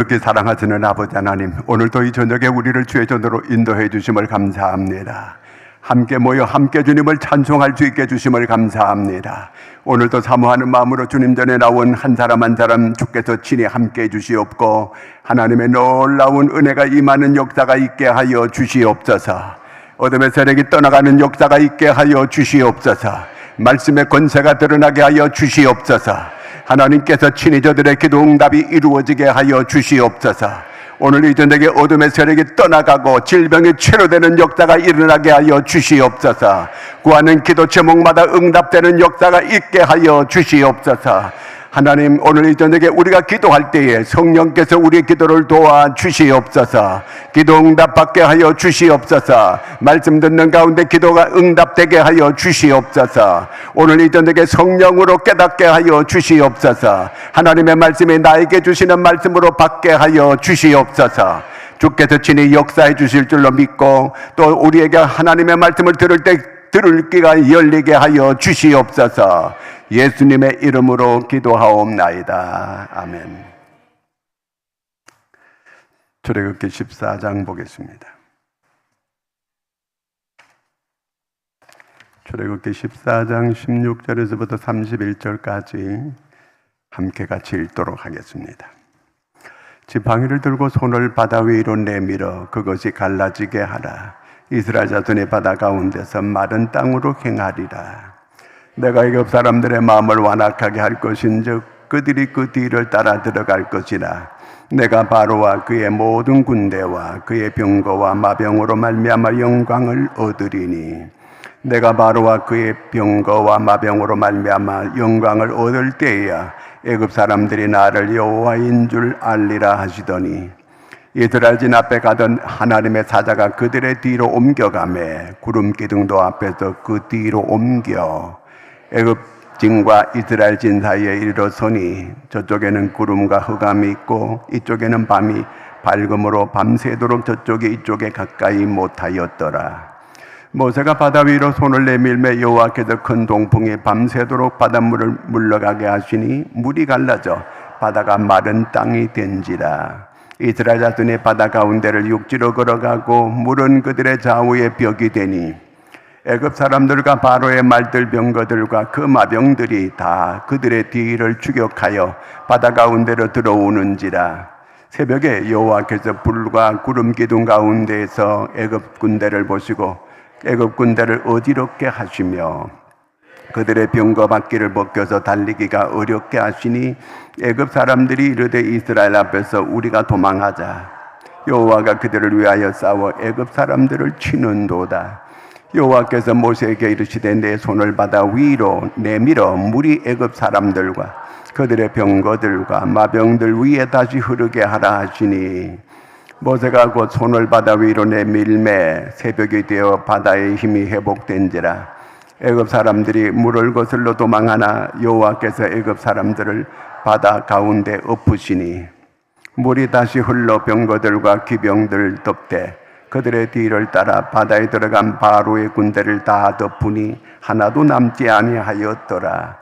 그렇게 사랑하시는 아버지 하나님, 오늘도 이 저녁에 우리를 주의 전으로 인도해 주심을 감사합니다. 함께 모여 함께 주님을 찬송할 수 있게 해주심을 감사합니다. 오늘도 사모하는 마음으로 주님 전에 나온 한 사람 한 사람 주께서 친히 함께 해주시옵고 하나님의 놀라운 은혜가 임하는 역사가 있게 하여 주시옵소서. 어둠의 세력이 떠나가는 역사가 있게 하여 주시옵소서. 말씀의 권세가 드러나게 하여 주시옵소서. 하나님께서 친히 저들의 기도 응답이 이루어지게 하여 주시옵소서. 오늘 이 저녁에 어둠의 세력이 떠나가고 질병이 치료되는 역사가 일어나게 하여 주시옵소서. 구하는 기도 제목마다 응답되는 역사가 있게 하여 주시옵소서. 하나님, 오늘 이 저녁에 우리가 기도할 때에 성령께서 우리 기도를 도와 주시옵소서. 기도 응답받게 하여 주시옵소서. 말씀 듣는 가운데 기도가 응답되게 하여 주시옵소서. 오늘 이 저녁에 성령으로 깨닫게 하여 주시옵소서. 하나님의 말씀이 나에게 주시는 말씀으로 받게 하여 주시옵소서. 주께서 친히 역사해 주실 줄로 믿고 또 우리에게 하나님의 말씀을 들을 때 들을 귀가 열리게 하여 주시옵소서. 예수님의 이름으로 기도하옵나이다. 아멘. 출애굽기 14장 보겠습니다. 출애굽기 14장 16절에서부터 31절까지 함께 같이 읽도록 하겠습니다. 지팡이를 들고 손을 바다 위로 내밀어 그것이 갈라지게 하라. 이스라엘 자손이 바다 가운데서 마른 땅으로 행하리라. 내가 애굽 사람들의 마음을 완악하게 할 것인즉 그들이 그 뒤를 따라 들어갈 것이라. 내가 바로와 그의 모든 군대와 그의 병거와 마병으로 말미암아 영광을 얻으리니 내가 바로와 그의 병거와 마병으로 말미암아 영광을 얻을 때에야 애굽 사람들이 나를 여호와인 줄 알리라 하시더니 이스라엘 진 앞에 가던 하나님의 사자가 그들의 뒤로 옮겨가매 구름 기둥도 앞에서 그 뒤로 옮겨 애굽 진과 이스라엘 진 사이에 이르러서니 저쪽에는 구름과 흑암이 있고 이쪽에는 밤이 밝음으로 밤새도록 저쪽에 이쪽에 가까이 못하였더라. 모세가 바다 위로 손을 내밀매 여호와께서 큰 동풍이 밤새도록 바닷물을 물러가게 하시니 물이 갈라져 바다가 마른 땅이 된지라. 이스라엘 자손이 바다 가운데를 육지로 걸어가고 물은 그들의 좌우에 벽이 되니 애굽 사람들과 바로의 말들 병거들과 그 마병들이 다 그들의 뒤를 추격하여 바다 가운데로 들어오는지라. 새벽에 여호와께서 불과 구름 기둥 가운데에서 애굽 군대를 보시고 애굽 군대를 어지럽게 하시며 그들의 병거 바퀴를 벗겨서 달리기가 어렵게 하시니 애굽 사람들이 이르되 이스라엘 앞에서 우리가 도망하자. 여호와가 그들을 위하여 싸워 애굽 사람들을 치는도다. 여호와께서 모세에게 이르시되 내 손을 바다 위로 내밀어 물이 애굽 사람들과 그들의 병거들과 마병들 위에 다시 흐르게 하라 하시니 모세가 곧 손을 바다 위로 내밀매 새벽이 되어 바다의 힘이 회복된지라. 애굽 사람들이 물을 거슬러 도망하나 여호와께서 애굽 사람들을 바다 가운데 엎으시니 물이 다시 흘러 병거들과 기병들 덮되 그들의 뒤를 따라 바다에 들어간 바로의 군대를 다 덮으니 하나도 남지 아니하였더라.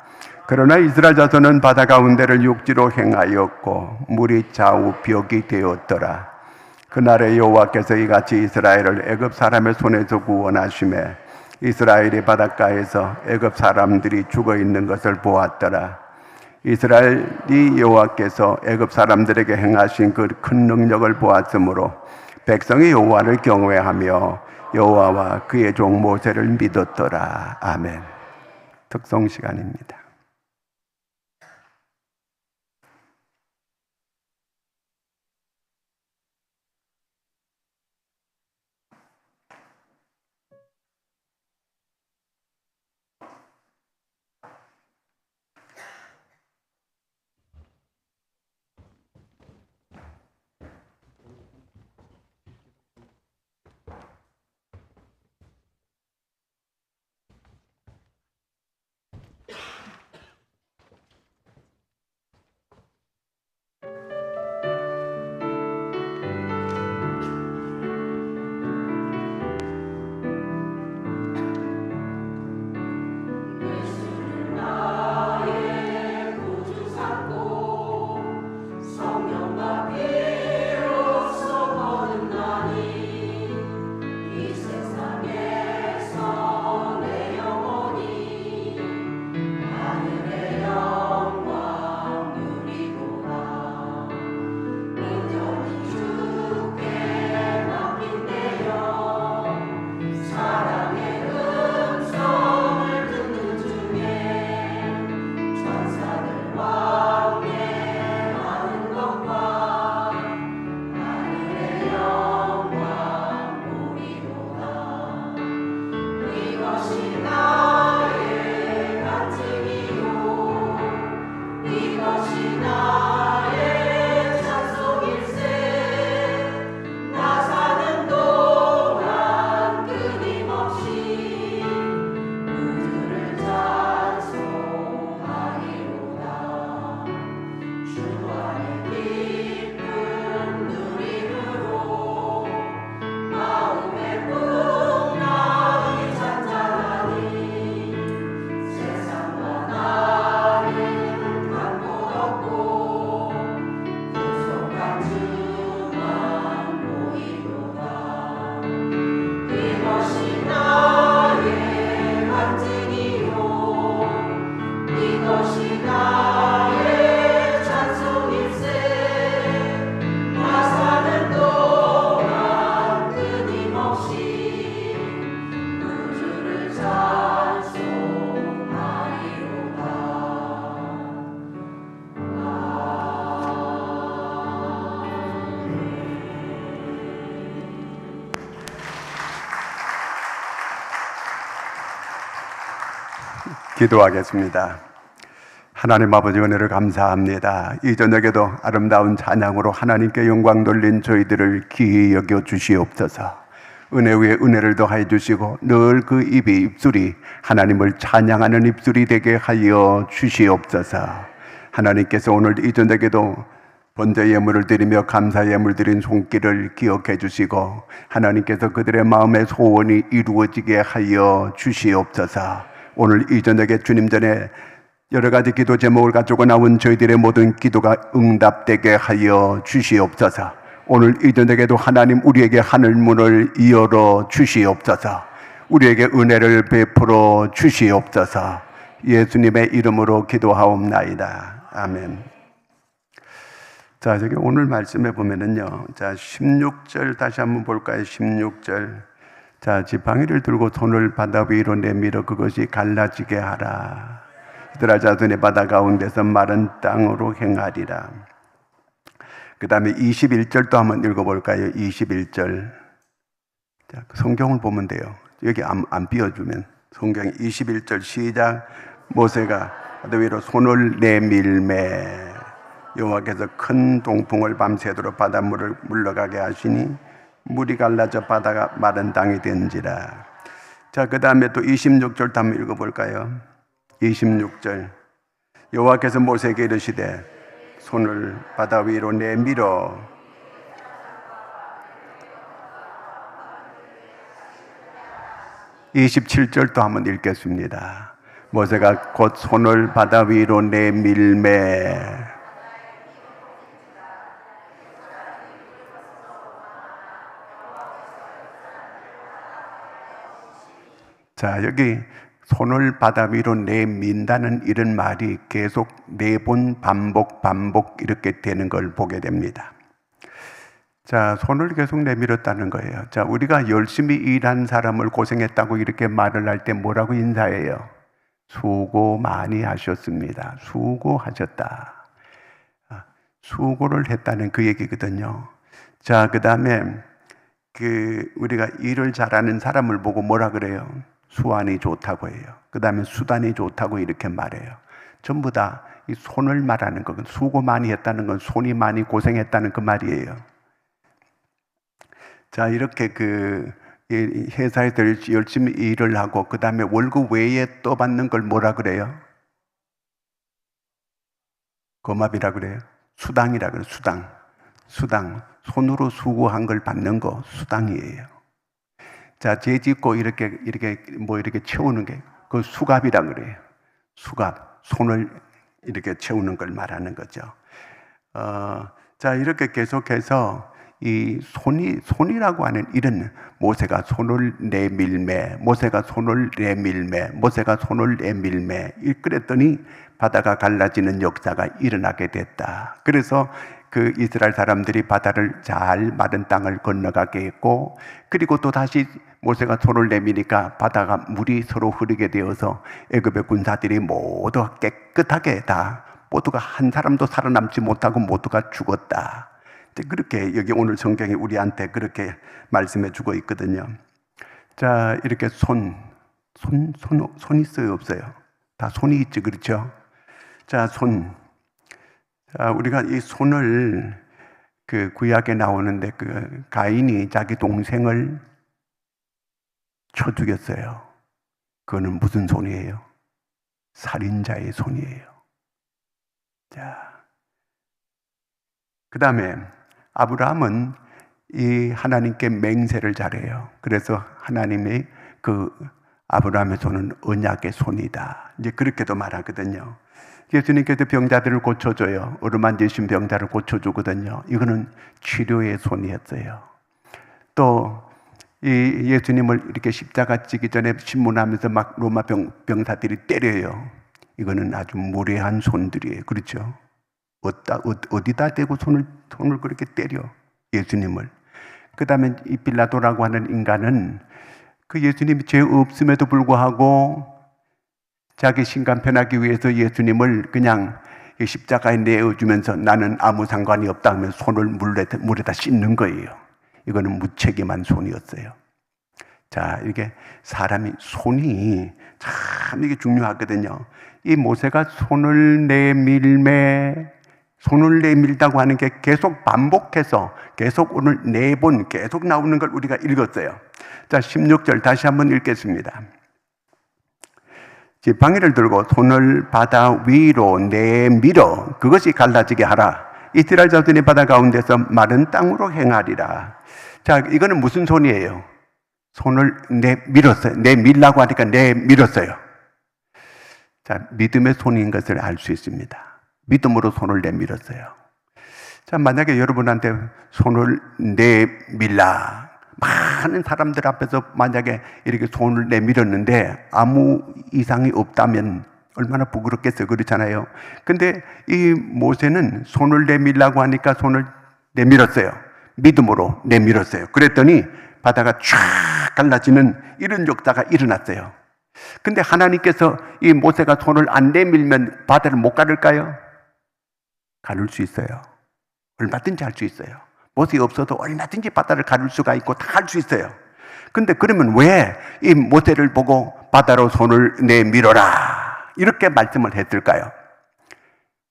그러나 이스라엘 자손은 바다 가운데를 육지로 행하였고 물이 좌우 벽이 되었더라. 그날에 여호와께서 이같이 이스라엘을 애굽 사람의 손에서 구원하시매 이스라엘이 바닷가에서 애굽 사람들이 죽어 있는 것을 보았더라. 이스라엘이 여호와께서 애굽 사람들에게 행하신 그 큰 능력을 보았으므로 백성이 여호와를 경외하며 여호와와 그의 종 모세를 믿었더라. 아멘. 특송 시간입니다. 기도하겠습니다. 하나님 아버지 은혜를 감사합니다. 이 저녁에도 아름다운 찬양으로 하나님께 영광 돌린 저희들을 귀히 여겨 주시옵소서. 은혜 위에 은혜를 더하여 주시고 늘 그 입술이 하나님을 찬양하는 입술이 되게 하여 주시옵소서. 하나님께서 오늘 이 저녁에도 번제 예물을 드리며 감사 예물 드린 손길을 기억해 주시고 하나님께서 그들의 마음의 소원이 이루어지게 하여 주시옵소서. 오늘 이 저녁에 주님 전에 여러 가지 기도 제목을 가지고 나온 저희들의 모든 기도가 응답되게 하여 주시옵소서. 오늘 이 저녁에도 하나님 우리에게 하늘 문을 열어 주시옵소서. 우리에게 은혜를 베풀어 주시옵소서. 예수님의 이름으로 기도하옵나이다. 아멘. 자, 저기 오늘 말씀해 보면은요. 자, 16절 다시 한번 볼까요? 16절. 자, 지팡이를 들고 손을 바다 위로 내밀어 그것이 갈라지게 하라. 이스라엘 자손의 바다 가운데서 마른 땅으로 행하리라. 그 다음에 21절도 한번 읽어볼까요? 21절. 자, 성경을 보면 돼요. 여기 안 비워주면. 성경 21절 시작. 모세가 바다 위로 손을 내밀매 여호와께서 큰 동풍을 밤새도록 바닷물을 물러가게 하시니 물이 갈라져 바다가 마른 땅이 된지라. 자, 그 다음에 또 26절도 한번 읽어볼까요? 26절. 여호와께서 모세에게 이르시되 손을 바다 위로 내밀어 (27절도) 한번 읽겠습니다. 모세가 곧 손을 바다 위로 내밀매 자, 여기 손을 바다 위로 내민다는 이런 말이 계속 4번 반복 이렇게 되는 걸 보게 됩니다. 자, 손을 계속 내밀었다는 거예요. 자, 우리가 열심히 일한 사람을 고생했다고 이렇게 말을 할 때 뭐라고 인사해요? 수고 많이 하셨습니다. 수고하셨다. 수고를 했다는 그 얘기거든요. 자, 그 다음에 우리가 일을 잘하는 사람을 보고 뭐라 그래요? 수완이 좋다고 해요. 그 다음에 수단이 좋다고 이렇게 말해요. 전부 다 이 손을 말하는 거, 수고 많이 했다는 건 손이 많이 고생했다는 그 말이에요. 자, 이렇게 회사에서 열심히 일을 하고 그 다음에 월급 외에 또 받는 걸 뭐라 그래요? 고맙이라 그래요. 수당이라 그래요. 수당. 손으로 수고한 걸 받는 거 수당이에요. 자, 재 짓고 이렇게 채우는 게 그 수갑이라 그래요. 수갑, 손을 이렇게 채우는 걸 말하는 거죠. 자, 이렇게 계속해서 이 손이라고 하는 이런 모세가 손을 내밀매 그랬더니 바다가 갈라지는 역사가 일어나게 됐다. 그래서 그 이스라엘 사람들이 바다를 잘 마른 땅을 건너가게 했고, 그리고 또 다시 모세가 손을 내미니까 바다가 물이 서로 흐르게 되어서 애굽의 군사들이 모두 깨끗하게 다 모두가 한 사람도 살아남지 못하고 모두가 죽었다. 그렇게 여기 오늘 성경이 우리한테 그렇게 말씀해 주고 있거든요. 자, 이렇게 손 있어요, 없어요? 다 손이 있지, 그렇죠? 자, 자, 우리가 이 손을 구약에 나오는데 가인이 자기 동생을 쳐 죽였어요. 그거는 무슨 손이에요? 살인자의 손이에요. 자, 그 다음에 아브라함은 이 하나님께 맹세를 잘해요. 그래서 하나님이 아브라함의 손은 언약의 손이다. 이제 그렇게도 말하거든요. 예수님께서 병자들을 고쳐줘요. 어루만지신 병자를 고쳐주거든요. 이거는 치료의 손이었어요. 또 이 예수님을 이렇게 십자가 지기 전에 신문하면서 막 로마 병사들이 때려요. 이거는 아주 무례한 손들이에요. 그렇죠? 어디다 대고 손을 그렇게 때려, 예수님을. 그 다음에 이 빌라도라고 하는 인간은 그 예수님이 죄 없음에도 불구하고 자기 신간 편하기 위해서 예수님을 그냥 십자가에 내어주면서 나는 아무 상관이 없다 하면서 손을 물에다 씻는 거예요. 이거는 무책임한 손이었어요. 자, 이게 사람이 손이 참 이게 중요하거든요. 이 모세가 손을 내밀다고 하는 게 계속 반복해서 계속 오늘 4번 계속 나오는 걸 우리가 읽었어요. 자, 16절 다시 한번 읽겠습니다. 지팡이를 들고 손을 바다 위로 내밀어 그것이 갈라지게 하라. 이스라엘 자손이 바다 가운데서 마른 땅으로 행하리라. 자, 이거는 무슨 손이에요? 손을 내밀었어요. 내밀라고 하니까 내밀었어요. 자, 믿음의 손인 것을 알 수 있습니다. 믿음으로 손을 내밀었어요. 자, 만약에 여러분한테 손을 내밀라. 많은 사람들 앞에서 만약에 이렇게 손을 내밀었는데 아무 이상이 없다면 얼마나 부끄럽겠어요. 그렇잖아요. 근데 이 모세는 손을 내밀라고 하니까 손을 내밀었어요. 믿음으로 내밀었어요. 그랬더니 바다가 쫙 갈라지는 이런 역사가 일어났어요. 근데 하나님께서 이 모세가 손을 안 내밀면 바다를 못 가를까요? 가를 수 있어요. 얼마든지 할 수 있어요. 모세 없어도 얼마든지 바다를 가를 수가 있고 다 할 수 있어요. 근데 그러면 왜 이 모세를 보고 바다로 손을 내밀어라 이렇게 말씀을 했을까요?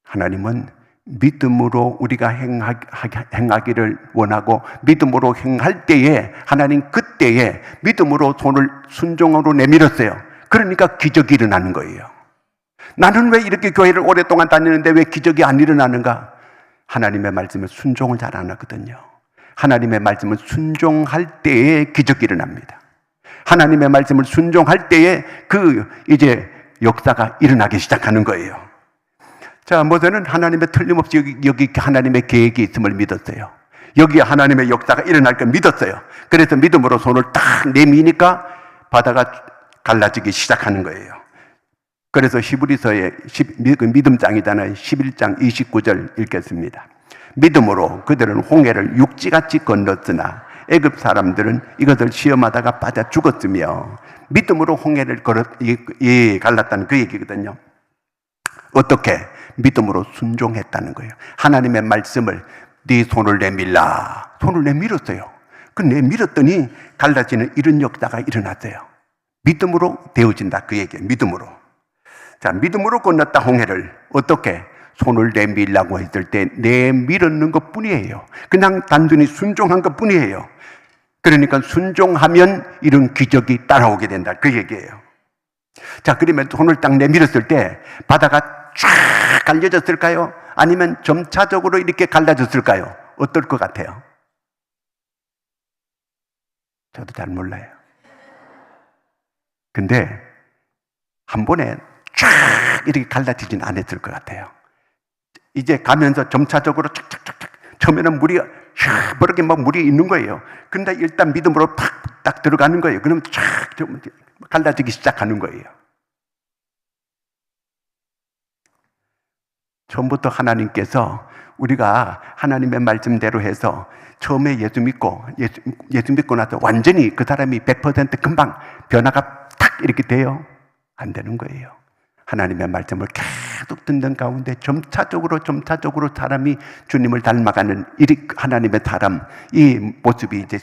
하나님은 믿음으로 우리가 행하기를 원하고 믿음으로 행할 때에 하나님 그때에 믿음으로 손을 순종으로 내밀었어요. 그러니까 기적이 일어나는 거예요. 나는 왜 이렇게 교회를 오랫동안 다니는데 왜 기적이 안 일어나는가? 하나님의 말씀에 순종을 잘 안 하거든요. 하나님의 말씀을 순종할 때에 기적이 일어납니다. 하나님의 말씀을 순종할 때에 이제 역사가 일어나기 시작하는 거예요. 자, 모세는 하나님의 틀림없이 여기 하나님의 계획이 있음을 믿었어요. 여기에 하나님의 역사가 일어날 걸 믿었어요. 그래서 믿음으로 손을 딱 내미니까 바다가 갈라지기 시작하는 거예요. 그래서 히브리서의 믿음장이잖아요. 11장 29절 읽겠습니다. 믿음으로 그들은 홍해를 육지같이 건넜으나 애굽 사람들은 이것을 시험하다가 빠져 죽었으며 믿음으로 홍해를 갈랐다는 그 얘기거든요. 어떻게? 믿음으로 순종했다는 거예요. 하나님의 말씀을 네 손을 내밀라. 손을 내밀었어요. 그 내밀었더니 갈라지는 이런 역사가 일어났어요. 믿음으로 되어진다 그 얘기예요. 믿음으로. 자, 믿음으로 건넜다 홍해를. 어떻게? 손을 내밀라고 했을 때 내밀었는 것 뿐이에요. 그냥 단순히 순종한 것 뿐이에요. 그러니까 순종하면 이런 기적이 따라오게 된다 그 얘기예요. 자, 그러면 손을 딱 내밀었을 때 바다가 쫙 갈려졌을까요? 아니면 점차적으로 이렇게 갈라졌을까요? 어떨 것 같아요? 저도 잘 몰라요. 근데 한 번에 쫙 이렇게 갈라지진 않았을 것 같아요. 이제 가면서 점차적으로 착착착착 처음에는 물이 그렇게 막 물이 있는 거예요. 근데 일단 믿음으로 딱 들어가는 거예요. 그럼 쫙 갈라지기 시작하는 거예요. 처음부터 하나님께서 우리가 하나님의 말씀대로 해서 처음에 예수 믿고 나서 완전히 그 사람이 100% 금방 변화가 탁 이렇게 돼요? 안 되는 거예요. 하나님의 말씀을 계속 듣는 가운데 점차적으로 사람이 주님을 닮아가는 하나님의 사람, 이 모습이 이제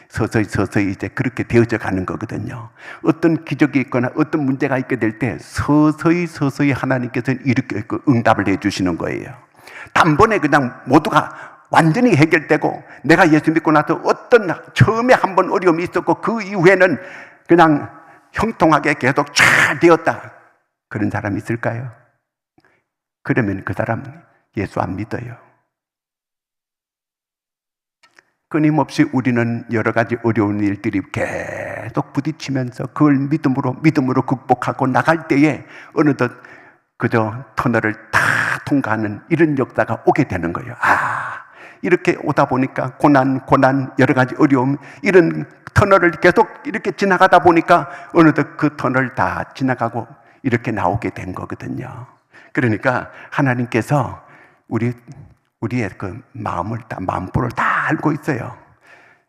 서서히 이제 그렇게 되어져 가는 거거든요. 어떤 기적이 있거나 어떤 문제가 있게 될 때 서서히 하나님께서는 이렇게 응답을 해주시는 거예요. 단번에 그냥 모두가 완전히 해결되고 내가 예수 믿고 나서 어떤 처음에 한번 어려움이 있었고 그 이후에는 그냥 형통하게 계속 잘 되었다. 그런 사람이 있을까요? 그러면 그 사람 예수 안 믿어요. 끊임없이 우리는 여러 가지 어려운 일들이 계속 부딪히면서 그걸 믿음으로 극복하고 나갈 때에 어느덧 그저 터널을 다 통과하는 이런 역사가 오게 되는 거예요. 이렇게 오다 보니까 고난, 여러 가지 어려움, 이런 터널을 계속 이렇게 지나가다 보니까 어느덧 그 터널 다 지나가고 이렇게 나오게 된 거거든요. 그러니까 하나님께서 우리의 그 마음보를 다 알고 있어요.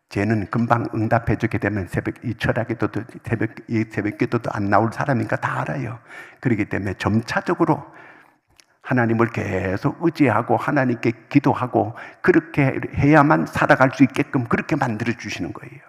쟤는 금방 응답해 주게 되면 이 새벽 기도도 안 나올 사람인가 다 알아요. 그렇기 때문에 점차적으로 하나님을 계속 의지하고 하나님께 기도하고 그렇게 해야만 살아갈 수 있게끔 그렇게 만들어 주시는 거예요.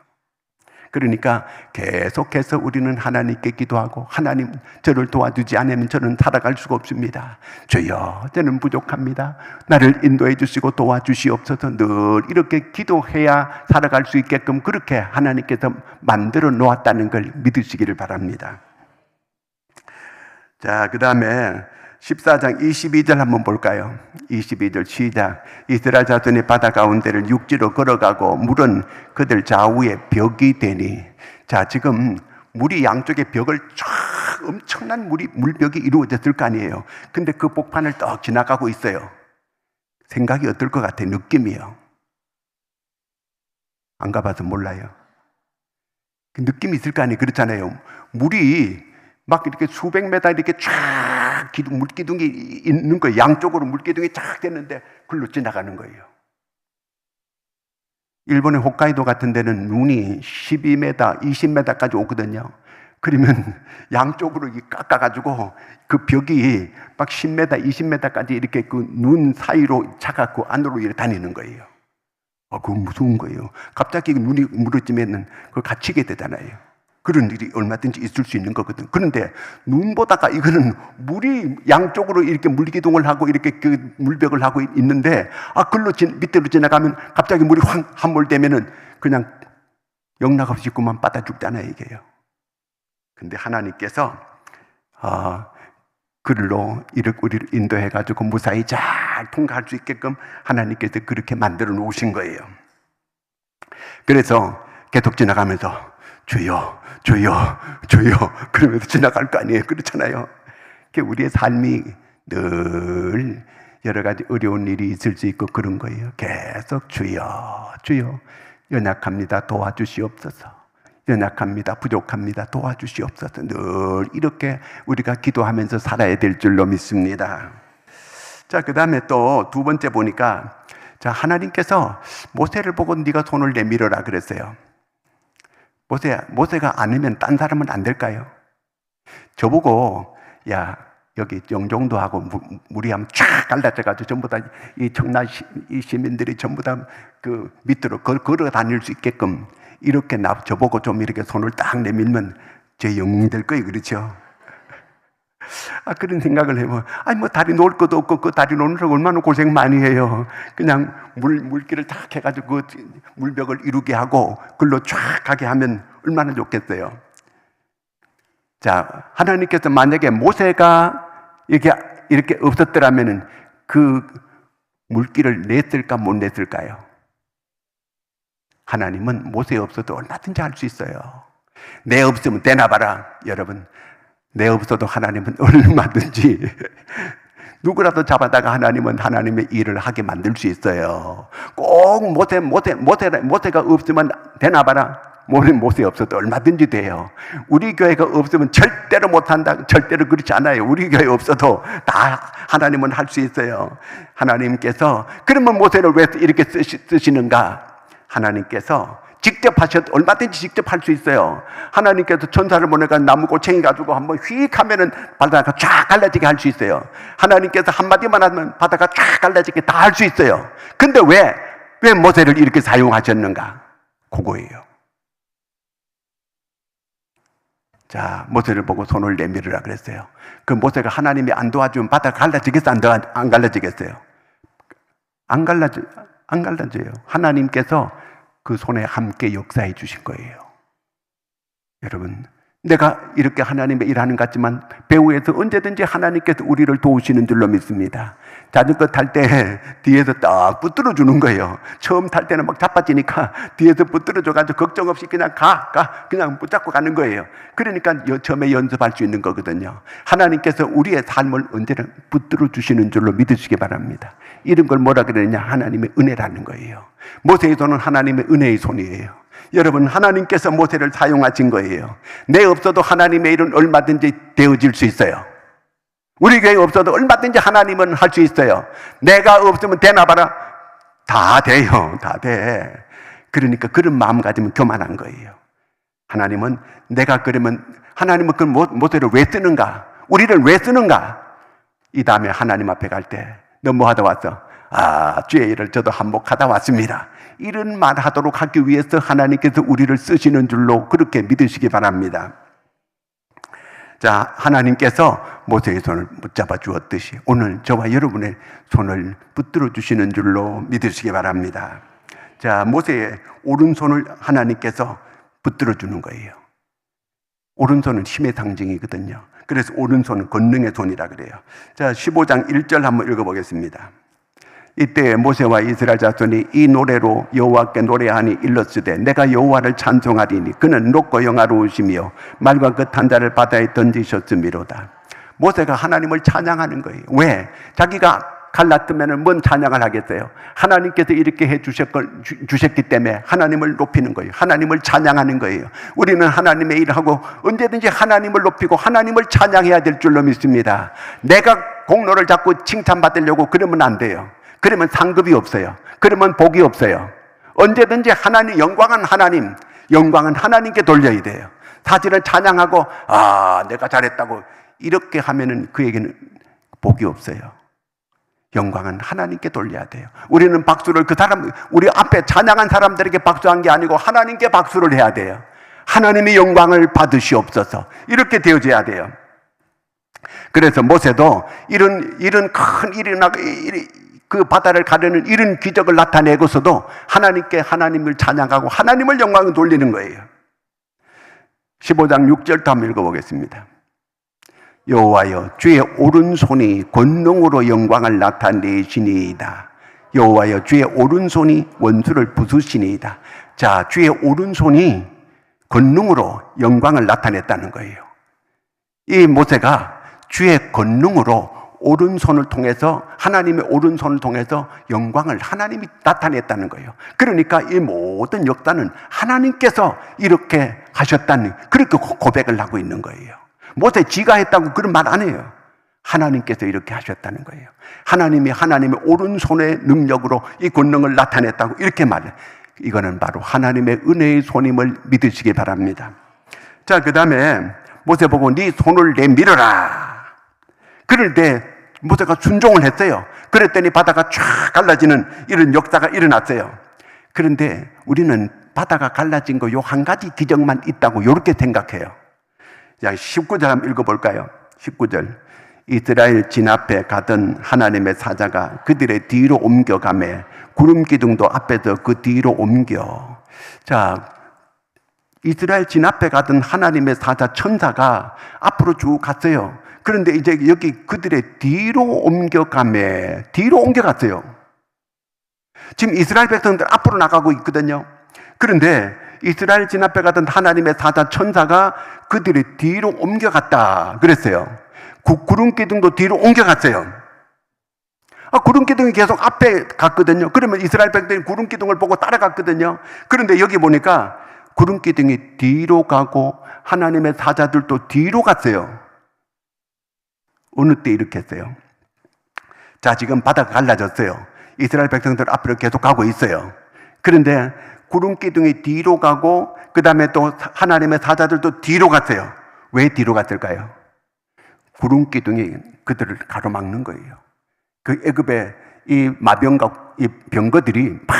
그러니까 계속해서 우리는 하나님께 기도하고, 하나님 저를 도와주지 않으면 저는 살아갈 수가 없습니다. 주여 저는 부족합니다. 나를 인도해 주시고 도와주시옵소서. 늘 이렇게 기도해야 살아갈 수 있게끔 그렇게 하나님께서 만들어 놓았다는 걸 믿으시기를 바랍니다. 자, 그 다음에 14장 22절 한번 볼까요? 22절 시작. 이스라엘 자손이 바다 가운데를 육지로 걸어가고 물은 그들 좌우에 벽이 되니. 자, 지금 물이 양쪽에 벽을 쫙 엄청난 물벽이 이루어졌을 거 아니에요. 근데 그 복판을 떡 지나가고 있어요. 생각이 어떨 것 같아요? 느낌이요. 안 가봐서 몰라요. 그 느낌이 있을 거 아니에요. 그렇잖아요. 물이 막 이렇게 수백 메다 이렇게 쫙 물기둥이 있는 거예요. 양쪽으로 물기둥이 쫙 됐는데 글로 지나가는 거예요. 일본의 홋카이도 같은 데는 눈이 12m, 20m까지 오거든요. 그러면 양쪽으로 깎아가지고 그 벽이 막 10m, 20m까지 이렇게 그 눈 사이로 차갖고 안으로 이렇게 다니는 거예요. 그거 무서운 거예요. 갑자기 눈이 무너지면 그걸 갇히게 되잖아요. 그런 일이 얼마든지 있을 수 있는 거거든. 그런데 눈보다가 이거는 물이 양쪽으로 이렇게 물기둥을 하고 이렇게 그 물벽을 하고 있는데, 글로 밑으로 지나가면 갑자기 물이 확 함몰되면은 그냥 영락없이 그만 빠다 죽잖아요, 이게요. 근데 하나님께서 글로 이렇게 우리를 인도해가지고 무사히 잘 통과할 수 있게끔 하나님께서 그렇게 만들어 놓으신 거예요. 그래서 계속 지나가면서 주여, 주여, 주여 그러면서 지나갈 거 아니에요. 그렇잖아요. 우리의 삶이 늘 여러 가지 어려운 일이 있을 수 있고 그런 거예요. 계속 주여, 주여, 연약합니다. 도와주시옵소서. 연약합니다. 부족합니다. 도와주시옵소서. 늘 이렇게 우리가 기도하면서 살아야 될 줄로 믿습니다. 자, 그 다음에 또 두 번째 보니까, 자, 하나님께서 모세를 보고 네가 손을 내밀어라 그랬어요. 모세가 아니면 딴 사람은 안 될까요? 저보고, 야, 여기 영종도 하고 무리하면 쫙 갈라져가지고 전부 다 이 청라 이 시민들이 전부 다 그 밑으로 걸어 다닐 수 있게끔 이렇게 저보고 좀 이렇게 손을 딱 내밀면 제 영웅 될 거예요. 그렇죠? 그런 생각을 해보면, 뭐 다리 놓을 것도 없고 그 다리 놓으려고 얼마나 고생 많이 해요. 그냥 물길을 탁 해가지고 그 물벽을 이루게 하고 글로 쫙 가게 하면 얼마나 좋겠어요. 자, 하나님께서 만약에 모세가 이렇게 없었더라면 그 물길을 냈을까 못 냈을까요? 하나님은 모세 없어도 얼마든지 할 수 있어요. 내 없으면 되나 봐라. 여러분, 내 없어도 하나님은 얼마든지 누구라도 잡아다가 하나님은 하나님의 일을 하게 만들 수 있어요. 꼭 모세가 없으면 되나 봐라. 모세 없어도 얼마든지 돼요. 우리 교회가 없으면 절대로 못한다. 절대로 그렇지 않아요. 우리 교회 없어도 다 하나님은 할 수 있어요. 하나님께서 그러면 모세를 왜 이렇게 쓰시는가? 하나님께서 직접 얼마든지 직접 할 수 있어요. 하나님께서 천사를 보내가 나무 꼬챙이 가지고 한번 휙 하면은 바다가 쫙 갈라지게 할 수 있어요. 하나님께서 한마디만 하면 바다가 쫙 갈라지게 다 할 수 있어요. 근데 왜 모세를 이렇게 사용하셨는가? 그거예요. 자, 모세를 보고 손을 내밀으라 그랬어요. 그 모세가 하나님이 안 도와주면 바다가 갈라지겠어? 안 갈라지겠어요? 안 갈라져요. 하나님께서 그 손에 함께 역사해 주신 거예요. 여러분, 내가 이렇게 하나님의 일하는 것 같지만 배후에서 언제든지 하나님께서 우리를 도우시는 줄로 믿습니다. 자전거 탈 때 뒤에서 딱 붙들어 주는 거예요. 처음 탈 때는 막 자빠지니까 뒤에서 붙들어 줘가지고 걱정 없이 그냥 그냥 붙잡고 가는 거예요. 그러니까 처음에 연습할 수 있는 거거든요. 하나님께서 우리의 삶을 언제나 붙들어 주시는 줄로 믿으시기 바랍니다. 이런 걸 뭐라 그러느냐? 하나님의 은혜라는 거예요. 모세의 손은 하나님의 은혜의 손이에요. 여러분, 하나님께서 모세를 사용하신 거예요. 내 없어도 하나님의 일은 얼마든지 되어질 수 있어요. 우리 교회 없어도 얼마든지 하나님은 할 수 있어요. 내가 없으면 되나 봐라. 다 돼요. 다 돼. 그러니까 그런 마음 가지면 교만한 거예요. 하나님은 하나님은 그 모세를 왜 쓰는가? 우리를 왜 쓰는가? 이 다음에 하나님 앞에 갈 때 너 뭐 하다 왔어? 주의 일을 저도 한몫하다 왔습니다. 이런 말 하도록 하기 위해서 하나님께서 우리를 쓰시는 줄로 그렇게 믿으시기 바랍니다. 자, 하나님께서 모세의 손을 붙잡아 주었듯이 오늘 저와 여러분의 손을 붙들어 주시는 줄로 믿으시기 바랍니다. 자, 모세의 오른손을 하나님께서 붙들어 주는 거예요. 오른손은 힘의 상징이거든요. 그래서 오른손은 권능의 손이라 그래요. 자, 15장 1절 한번 읽어보겠습니다. 이때 모세와 이스라엘 자손이 이 노래로 여호와께 노래하니 일렀으되 내가 여호와를 찬송하리니 그는 높고 영화로우시며 말과 그 탄자를 바다에 던지셨음이로다. 모세가 하나님을 찬양하는 거예요. 왜? 자기가 갈라뜨면은 뭔 찬양을 하겠어요? 하나님께서 이렇게 해 주셨기 때문에 하나님을 높이는 거예요. 하나님을 찬양하는 거예요. 우리는 하나님의 일을 하고 언제든지 하나님을 높이고 하나님을 찬양해야 될 줄로 믿습니다. 내가 공로를 잡고 칭찬받으려고 그러면 안 돼요. 그러면 상급이 없어요. 그러면 복이 없어요. 언제든지 하나님, 영광은 하나님께 돌려야 돼요. 사실은 찬양하고 내가 잘했다고 이렇게 하면은 그에게는 복이 없어요. 영광은 하나님께 돌려야 돼요. 우리는 박수를 우리 앞에 찬양한 사람들에게 박수한 게 아니고 하나님께 박수를 해야 돼요. 하나님의 영광을 받으시옵소서. 이렇게 되어져야 돼요. 그래서 모세도 이런 큰 그 바다를 가르는 이런 기적을 나타내고서도 하나님을 찬양하고 하나님을 영광을 돌리는 거예요. 15장 6절도 한번 읽어보겠습니다. 여호와여 주의 오른손이 권능으로 영광을 나타내시니이다. 여호와여 주의 오른손이 원수를 부수시니이다. 자, 주의 오른손이 권능으로 영광을 나타냈다는 거예요. 이 모세가 주의 권능으로 오른손을 통해서 하나님의 오른손을 통해서 영광을 하나님이 나타냈다는 거예요. 그러니까 이 모든 역사는 하나님께서 이렇게 하셨다는 그렇게 고백을 하고 있는 거예요. 모세 지가 했다고 그런 말 안 해요. 하나님께서 이렇게 하셨다는 거예요. 하나님의 오른손의 능력으로 이 권능을 나타냈다고 이렇게 말해요. 이거는 바로 하나님의 은혜의 손임을 믿으시기 바랍니다. 자, 그 다음에 모세 보고 네 손을 내밀어라. 그럴 때 모세가 순종을 했어요. 그랬더니 바다가 쫙 갈라지는 이런 역사가 일어났어요. 그런데 우리는 바다가 갈라진 거 요 한 가지 기적만 있다고 이렇게 생각해요. 자, 19절 한번 읽어볼까요? 19절. 이스라엘 진 앞에 가던 하나님의 사자가 그들의 뒤로 옮겨가매 구름 기둥도 앞에서 그 뒤로 옮겨. 자, 이스라엘 진 앞에 가던 하나님의 사자 천사가 앞으로 쭉 갔어요. 그런데 이제 여기 그들의 뒤로 옮겨가매 뒤로 옮겨갔어요. 지금 이스라엘 백성들 앞으로 나가고 있거든요. 그런데 이스라엘 진 앞에 가던 하나님의 사자 천사가 그들의 뒤로 옮겨갔다 그랬어요. 구름 기둥도 뒤로 옮겨갔어요. 구름 기둥이 계속 앞에 갔거든요. 그러면 이스라엘 백성들이 구름 기둥을 보고 따라갔거든요. 그런데 여기 보니까 구름 기둥이 뒤로 가고 하나님의 사자들도 뒤로 갔어요. 어느 때 이렇게 했어요? 자, 지금 바다가 갈라졌어요. 이스라엘 백성들 앞으로 계속 가고 있어요. 그런데 구름 기둥이 뒤로 가고 그 다음에 또 하나님의 사자들도 뒤로 갔어요. 왜 뒤로 갔을까요? 구름 기둥이 그들을 가로막는 거예요. 그 애굽의 이 마병과 이 병거들이 막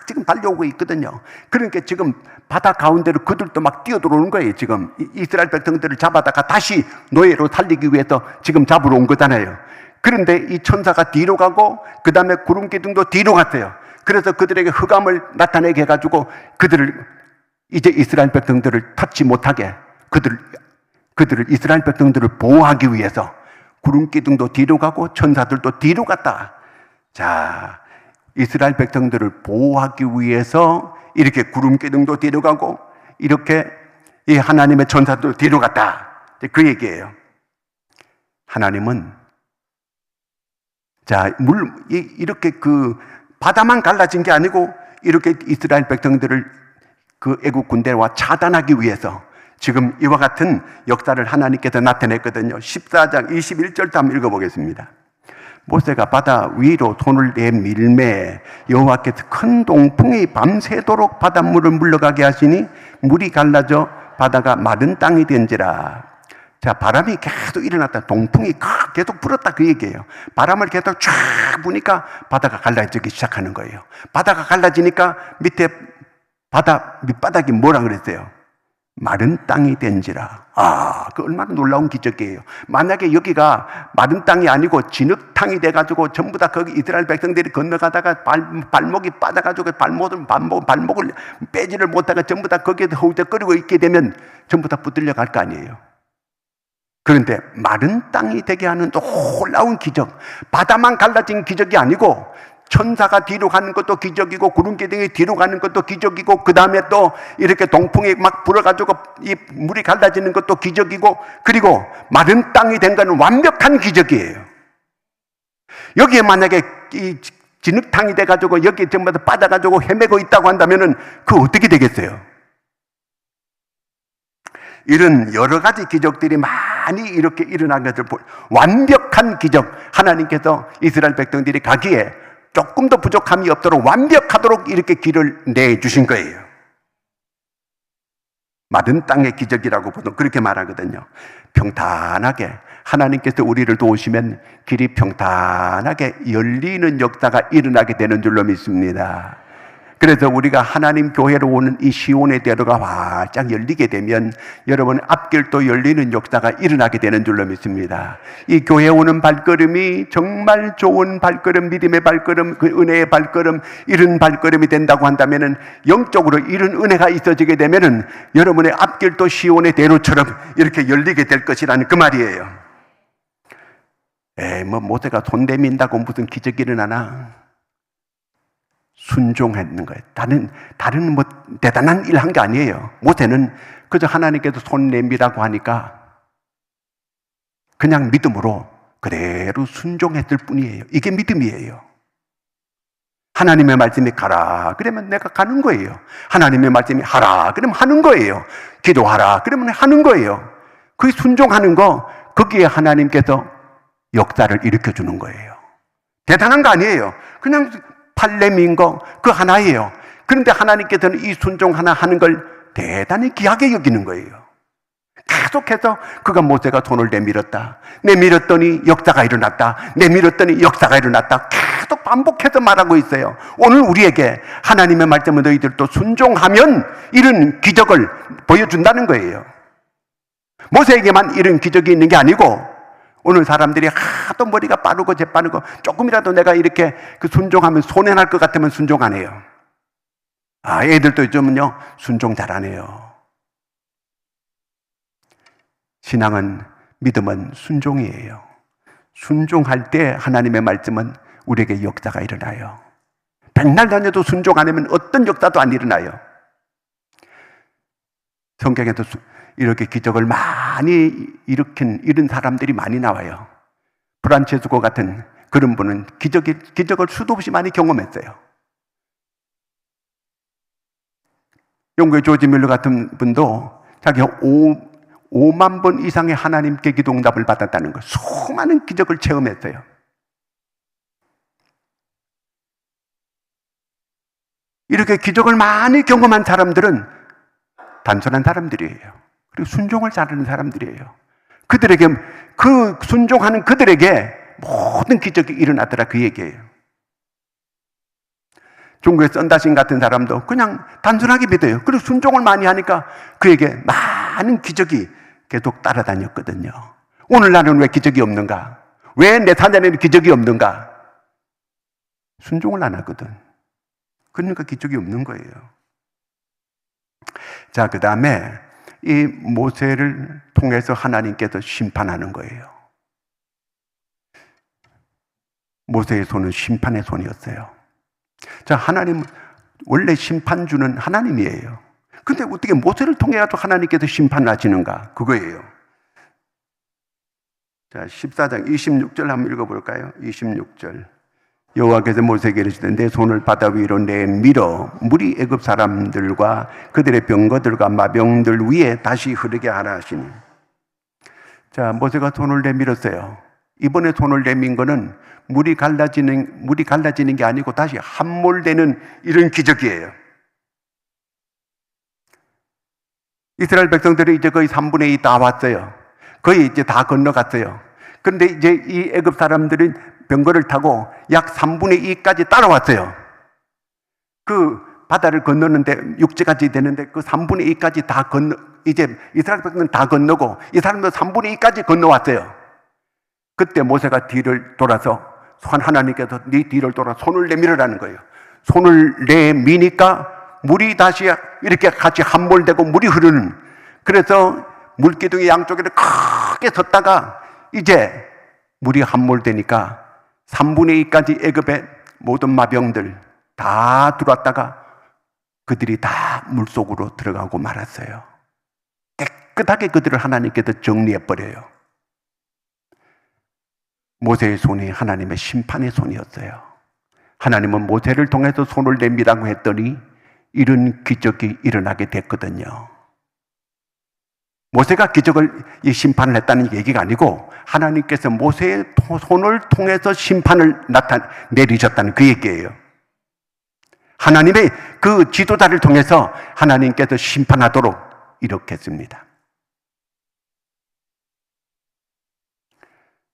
지금 달려오고 있거든요. 그러니까 지금 바다 가운데로 그들도 막 뛰어들어오는 거예요. 지금 이스라엘 백성들을 잡아다가 다시 노예로 살리기 위해서 지금 잡으러 온 거잖아요. 그런데 이 천사가 뒤로 가고 그 다음에 구름 기둥도 뒤로 갔어요. 그래서 그들에게 흑암을 나타내게 해가지고 그들을 이제 이스라엘 백성들을 touch 못하게 그들을 이스라엘 백성들을 보호하기 위해서 구름 기둥도 뒤로 가고 천사들도 뒤로 갔다. 자, 이스라엘 백성들을 보호하기 위해서 이렇게 구름 기둥도 뒤로 가고 이렇게 이 하나님의 천사도 뒤로 갔다. 그 얘기예요. 하나님은 자, 이렇게 그 바다만 갈라진 게 아니고 이렇게 이스라엘 백성들을 그 애국 군대와 차단하기 위해서 지금 이와 같은 역사를 하나님께서 나타냈거든요. 14장 21절도 한번 읽어보겠습니다. 모세가 바다 위로 손을 내밀매 여호와께서 큰 동풍이 밤새도록 바닷물을 물러가게 하시니 물이 갈라져 바다가 마른 땅이 된지라. 자, 바람이 계속 일어났다. 동풍이 계속 불었다. 그 얘기예요. 바람을 계속 쫙 부니까 바다가 갈라지기 시작하는 거예요. 바다가 갈라지니까 밑에 바다 밑바닥이 뭐라 그랬어요? 마른 땅이 된지라. 그 얼마나 놀라운 기적이에요. 만약에 여기가 마른 땅이 아니고 진흙탕이 돼가지고 전부 다 거기 이스라엘 백성들이 건너가다가 발목이 빠져가지고 발목을 빼지를 못하고 전부 다 거기에 허우적거리고 있게 되면 전부 다 붙들려 갈 거 아니에요. 그런데 마른 땅이 되게 하는 놀라운 기적, 바다만 갈라진 기적이 아니고 천사가 뒤로 가는 것도 기적이고 구름기둥이 뒤로 가는 것도 기적이고 그 다음에 또 이렇게 동풍이 막 불어가지고 이 물이 갈라지는 것도 기적이고 그리고 마른 땅이 된 것은 완벽한 기적이에요. 여기에 만약에 이 진흙탕이 돼가지고 여기 전부 다 빠져가지고 헤매고 있다고 한다면은 그거 어떻게 되겠어요? 이런 여러 가지 기적들이 많이 이렇게 일어난 것을 완벽한 기적, 하나님께서 이스라엘 백성들이 가기에 조금 더 부족함이 없도록 완벽하도록 이렇게 길을 내주신 거예요. 마른 땅의 기적이라고 보통 그렇게 말하거든요. 평탄하게 하나님께서 우리를 도우시면 길이 평탄하게 열리는 역사가 일어나게 되는 줄로 믿습니다. 그래서 우리가 하나님 교회로 오는 이 시온의 대로가 활짝 열리게 되면 여러분 앞길도 열리는 역사가 일어나게 되는 줄로 믿습니다. 이 교회에 오는 발걸음이 정말 좋은 발걸음, 믿음의 발걸음, 그 은혜의 발걸음, 이런 발걸음이 된다고 한다면은 영적으로 이런 은혜가 있어지게 되면은 여러분의 앞길도 시온의 대로처럼 이렇게 열리게 될 것이라는 그 말이에요. 모세가 손 내민다고 무슨 기적이 일어나나? 순종했는 거예요. 다른 뭐 대단한 일 한 게 아니에요. 모세는 그저 하나님께서 손 내미라고 하니까 그냥 믿음으로 그대로 순종했을 뿐이에요. 이게 믿음이에요. 하나님의 말씀이 가라 그러면 내가 가는 거예요. 하나님의 말씀이 하라 그러면 하는 거예요. 기도하라 그러면 하는 거예요. 그 순종하는 거, 거기에 하나님께서 역사를 일으켜주는 거예요. 대단한 거 아니에요. 그냥 팔 내민 거 그 하나예요. 그런데 하나님께서는 이 순종 하나 하는 걸 대단히 귀하게 여기는 거예요. 계속해서 그가 모세가 손을 내밀었더니 역사가 일어났다. 내밀었더니 역사가 일어났다. 계속 반복해서 말하고 있어요. 오늘 우리에게 하나님의 말씀을 너희들도 순종하면 이런 기적을 보여준다는 거예요. 모세에게만 이런 기적이 있는 게 아니고 오늘 사람들이 하도 머리가 빠르고 재빠르고 조금이라도 내가 이렇게 그 순종하면 손해날 것 같으면 순종 안 해요. 애들도 요즘은요 순종 잘하네요. 신앙은, 믿음은 순종이에요. 순종할 때 하나님의 말씀은 우리에게 역사가 일어나요. 백날 다녀도 순종 안 하면 어떤 역사도 안 일어나요. 성경에도 이렇게 기적을 많이 일으킨 이런 사람들이 많이 나와요. 프란체스코 같은 그런 분은 기적을 수도 없이 많이 경험했어요. 영국의 조지 밀러 같은 분도 자기가 5만 번 이상의 하나님께 기도 응답을 받았다는 거, 수많은 기적을 체험했어요. 이렇게 기적을 많이 경험한 사람들은 단순한 사람들이에요. 그리고 순종을 잘하는 사람들이에요. 그들에게, 그 순종하는 그들에게 모든 기적이 일어나더라, 그 얘기예요. 중국의 썬다신 같은 사람도 그냥 단순하게 믿어요. 그리고 순종을 많이 하니까 그에게 많은 기적이 계속 따라다녔거든요. 오늘날은 왜 기적이 없는가? 왜 내 사전에는 기적이 없는가? 순종을 안 하거든. 그러니까 기적이 없는 거예요. 자, 그 다음에 이 모세를 통해서 하나님께서 심판하는 거예요. 모세의 손은 심판의 손이었어요. 자, 하나님, 원래 심판주는 하나님이에요. 근데 어떻게 모세를 통해서 하나님께서 심판하시는가? 그거예요. 자, 14장 26절 한번 읽어볼까요? 26절. 여호와께서 모세에게 이르시되 내 손을 바다 위로 내밀어 물이 애굽 사람들과 그들의 병거들과 마병들 위에 다시 흐르게 하라 하시니. 자, 모세가 손을 내밀었어요. 이번에 손을 내민 거는 물이 갈라지는 게 아니고 다시 함몰되는 이런 기적이에요. 이스라엘 백성들이 이제 거의 3분의 2 다 왔어요. 거의 이제 다 건너갔어요. 그런데 이제 이 애굽 사람들은 병거를 타고 약 3분의 2까지 따라왔어요. 그 바다를 건너는데 육지까지 되는데 그 3분의 2까지 다 이제 이스라엘 백성은 다 건너고 이 사람도 3분의 2까지 건너왔어요. 그때 모세가 뒤를 돌아서 하나님께서 네 뒤를 돌아 손을 내밀으라는 거예요. 손을 내미니까 물이 다시 이렇게 같이 함몰되고 물이 흐르는, 그래서 물기둥이 양쪽에 크게 섰다가 이제 물이 함몰되니까 3분의 2까지 애굽의 모든 마병들 다 들어왔다가 그들이 다 물속으로 들어가고 말았어요. 깨끗하게 그들을 하나님께서 정리해버려요. 모세의 손이 하나님의 심판의 손이었어요. 하나님은 모세를 통해서 손을 내밀라고 했더니 이런 기적이 일어나게 됐거든요. 모세가 기적을 심판을 했다는 얘기가 아니고 하나님께서 모세의 손을 통해서 심판을 내리셨다는 그 얘기예요. 하나님의 그 지도자를 통해서 하나님께서 심판하도록 이렇게 했습니다.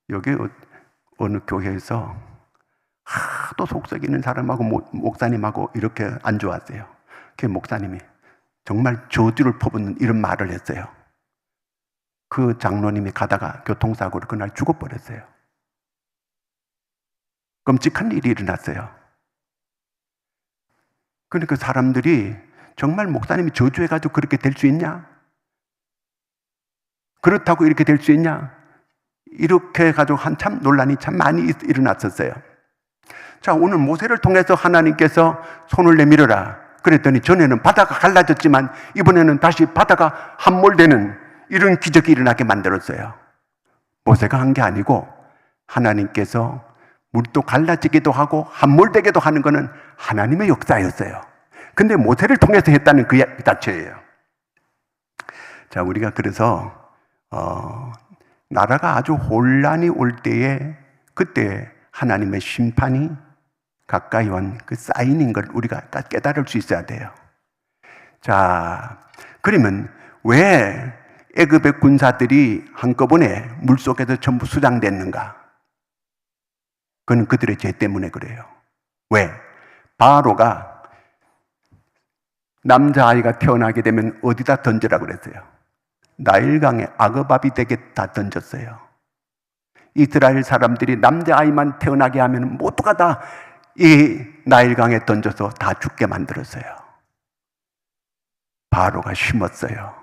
여기 어느 교회에서 하도 속썩이는 사람하고 목사님하고 이렇게 안 좋았어요. 그 목사님이 정말 저주를 퍼붓는 이런 말을 했어요. 그 장로님이 가다가 교통사고로 그날 죽어버렸어요. 끔찍한 일이 일어났어요. 그러니까 사람들이 정말 목사님이 저주해가지고 그렇게 될 수 있냐? 그렇다고 이렇게 될 수 있냐? 이렇게 해가지고 한참 논란이 참 많이 일어났었어요. 자, 오늘 모세를 통해서 하나님께서 손을 내밀어라 그랬더니 전에는 바다가 갈라졌지만 이번에는 다시 바다가 함몰되는 이런 기적이 일어나게 만들었어요. 모세가 한 게 아니고 하나님께서 물도 갈라지기도 하고 함몰되기도 하는 것은 하나님의 역사였어요. 근데 모세를 통해서 했다는 그 자체예요. 자, 우리가 그래서 나라가 아주 혼란이 올 때에 그때 하나님의 심판이 가까이 온 그 사인인 걸 우리가 깨달을 수 있어야 돼요. 자, 그러면 왜 애굽의 군사들이 한꺼번에 물속에서 전부 수장됐는가? 그건 그들의 죄 때문에 그래요. 왜? 바로가 남자아이가 태어나게 되면 어디다 던지라고 그랬어요? 나일강에 아그바비 댁에 다 던졌어요. 이스라엘 사람들이 남자아이만 태어나게 하면 모두가 다 이 나일강에 던져서 다 죽게 만들었어요. 바로가 심었어요.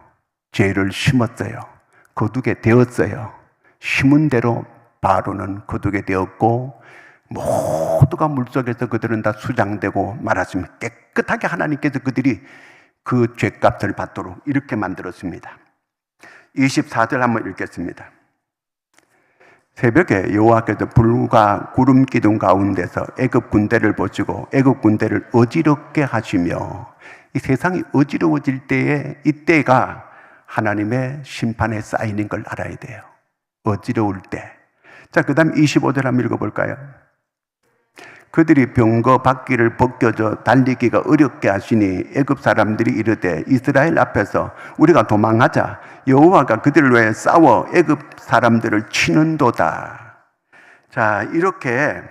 죄를 심었어요. 거두게 되었어요. 심은 대로 바로는 거두게 되었고 모두가 물속에서 그들은 다 수장되고 말았습니다. 깨끗하게 하나님께서 그들이 그 죄값을 받도록 이렇게 만들었습니다. 24절 한번 읽겠습니다. 새벽에 여호와께서 불과 구름 기둥 가운데서 애굽 군대를 보시고 애굽 군대를 어지럽게 하시며, 이 세상이 어지러워질 때에 이때가 하나님의 심판의 사인인 걸 알아야 돼요. 어지러울 때. 자, 그 다음 25절 한번 읽어볼까요? 그들이 병거 바퀴를 벗겨져 달리기가 어렵게 하시니 애굽 사람들이 이르되 이스라엘 앞에서 우리가 도망하자. 여호와가 그들을 위해 싸워 애굽 사람들을 치는도다. 자, 이렇게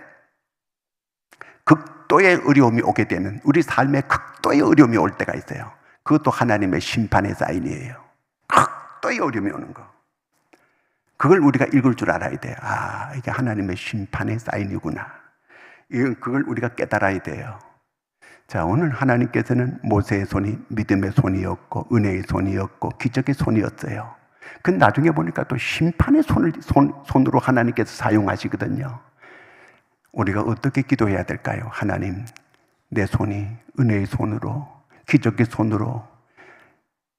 극도의 어려움이 오게 되면 우리 삶에 극도의 어려움이 올 때가 있어요. 그것도 하나님의 심판의 사인이에요. 극도의 어려움이 오는 거. 그걸 우리가 읽을 줄 알아야 돼요. 아, 이게 하나님의 심판의 사인이구나. 그걸 우리가 깨달아야 돼요. 자, 오늘 하나님께서는 모세의 손이 믿음의 손이었고 은혜의 손이었고 기적의 손이었어요. 근데 나중에 보니까 또 심판의 손으로 하나님께서 사용하시거든요. 우리가 어떻게 기도해야 될까요? 하나님, 내 손이 은혜의 손으로, 기적의 손으로,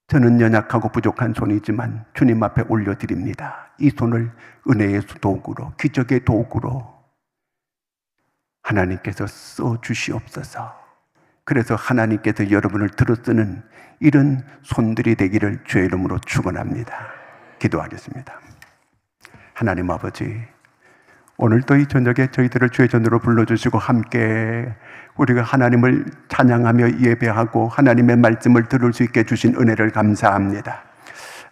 저는 연약하고 부족한 손이지만 주님 앞에 올려드립니다. 이 손을 은혜의 도구로, 기적의 도구로 하나님께서 써주시옵소서. 그래서 하나님께서 여러분을 들어쓰는 이런 손들이 되기를 주의 이름으로 축원합니다. 기도하겠습니다. 하나님 아버지, 오늘도 이 저녁에 저희들을 주의 전으로 불러주시고 함께 우리가 하나님을 찬양하며 예배하고 하나님의 말씀을 들을 수 있게 주신 은혜를 감사합니다.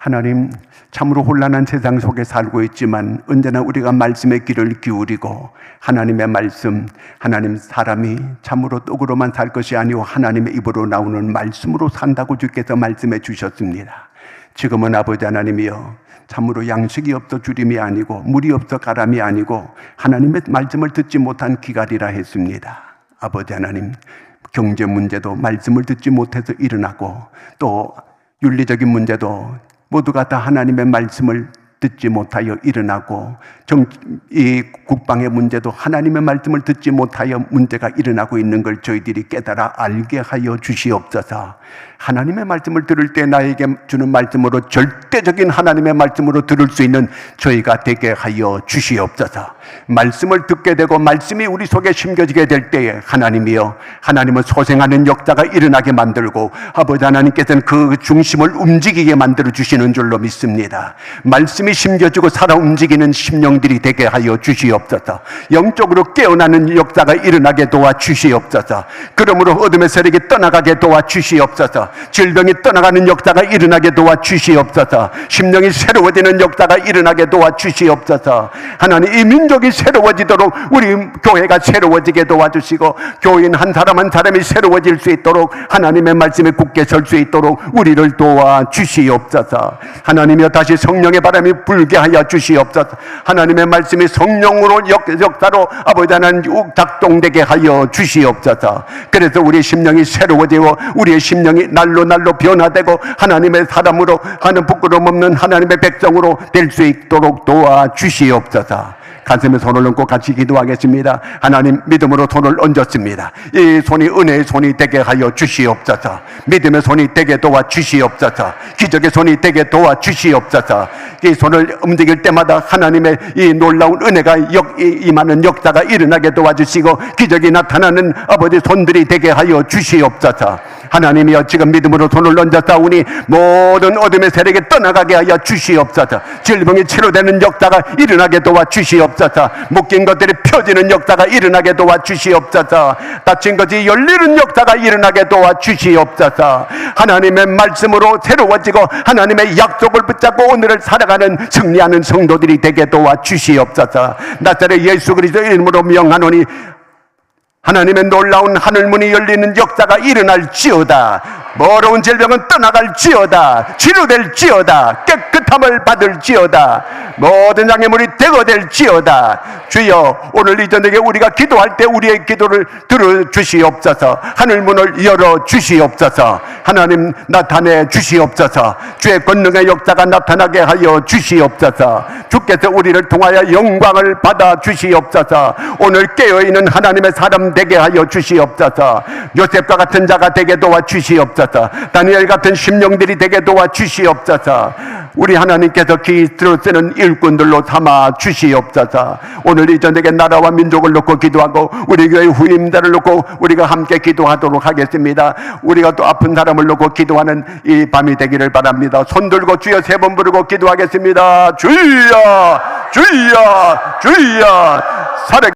하나님, 참으로 혼란한 세상 속에 살고 있지만 언제나 우리가 말씀에 귀를 기울이고 하나님의 말씀, 하나님, 사람이 참으로 떡으로만 살 것이 아니오 하나님의 입으로 나오는 말씀으로 산다고 주께서 말씀해 주셨습니다. 지금은 아버지 하나님이여, 참으로 양식이 없어 주림이 아니고 물이 없어 가람이 아니고 하나님의 말씀을 듣지 못한 기갈이라 했습니다. 아버지 하나님, 경제 문제도 말씀을 듣지 못해서 일어나고 또 윤리적인 문제도 모두가 다 하나님의 말씀을 듣지 못하여 일어나고 이 국방의 문제도 하나님의 말씀을 듣지 못하여 문제가 일어나고 있는 걸 저희들이 깨달아 알게 하여 주시옵소서. 하나님의 말씀을 들을 때 나에게 주는 말씀으로 절대적인 하나님의 말씀으로 들을 수 있는 저희가 되게 하여 주시옵소서. 말씀을 듣게 되고 말씀이 우리 속에 심겨지게 될 때에 하나님이여, 하나님은 소생하는 역사가 일어나게 만들고 아버지 하나님께서는 그 중심을 움직이게 만들어 주시는 줄로 믿습니다. 말씀이 심겨지고 살아 움직이는 심령들이 되게 하여 주시옵소서. 영적으로 깨어나는 역사가 일어나게 도와 주시옵소서. 그러므로 어둠의 세력이 떠나가게 도와 주시옵소서. 질병이 떠나가는 역사가 일어나게 도와 주시옵소서. 심령이 새로워지는 역사가 일어나게 도와 주시옵소서. 하나님, 이 민족이 새로워지도록 우리 교회가 새로워지게 도와주시고 교인 한 사람 한 사람이 새로워질 수 있도록 하나님의 말씀에 굳게 설 수 있도록 우리를 도와 주시옵소서. 하나님이여, 다시 성령의 바람이 불게 하여 주시옵소서. 하나님의 말씀이 성령으로 역사로 아버지 하나님 작동되게 하여 주시옵소서. 그래서 우리 심령이 새로워지고 우리의 심령이 날로 변화되고 하나님의 사람으로 하는 부끄러움 없는 하나님의 백성으로 될 수 있도록 도와 주시옵소서. 가슴에 손을 얹고 같이 기도하겠습니다. 하나님, 믿음으로 손을 얹었습니다. 이 손이 은혜의 손이 되게 하여 주시옵소서. 믿음의 손이 되게 도와 주시옵소서. 기적의 손이 되게 도와 주시옵소서. 이 손을 움직일 때마다 하나님의 이 놀라운 은혜가 임하는 역사가 일어나게 도와주시고 기적이 나타나는 아버지 손들이 되게 하여 주시옵소서. 하나님이여, 지금 믿음으로 손을 얹었사오니 모든 어둠의 세력이 떠나가게 하여 주시옵소서. 질병이 치료되는 역사가 일어나게 도와 주시옵소서. 묶인 것들이 펴지는 역사가 일어나게 도와 주시옵소서. 닫힌 것이 열리는 역사가 일어나게 도와 주시옵소서. 하나님의 말씀으로 새로워지고 하나님의 약속을 붙잡고 오늘을 살아가는 승리하는 성도들이 되게 도와 주시옵소서. 나사렛 예수 그리스도의 이름으로 명하노니 하나님의 놀라운 하늘문이 열리는 역사가 일어날지어다. 더러운 질병은 떠나갈지어다. 치료될지어다. 깨끗함을 받을지어다. 모든 장애물이 대거될지어다. 주여, 오늘 이 저녁에 우리가 기도할 때 우리의 기도를 들어주시옵소서. 하늘문을 열어주시옵소서. 하나님, 나타내 주시옵소서. 주의 권능의 역사가 나타나게 하여 주시옵소서. 주께서 우리를 통하여 영광을 받아 주시옵소서. 오늘 깨어있는 하나님의 사람 되게 하여 주시옵소서. 요셉과 같은 자가 되게 도와 주시옵소서. 다니엘 같은 심령들이 되게 도와 주시옵소서. 우리 하나님께서 기도를 쓰는 일꾼들로 삼아 주시옵소서. 오늘 이 저녁에 나라와 민족을 놓고 기도하고 우리 교회 후임자를 놓고 우리가 함께 기도하도록 하겠습니다. 우리가 또 아픈 사람을 놓고 기도하는 이 밤이 되기를 바랍니다. 손 들고 주여 세 번 부르고 기도하겠습니다. 주여, 주여, 주여. 살아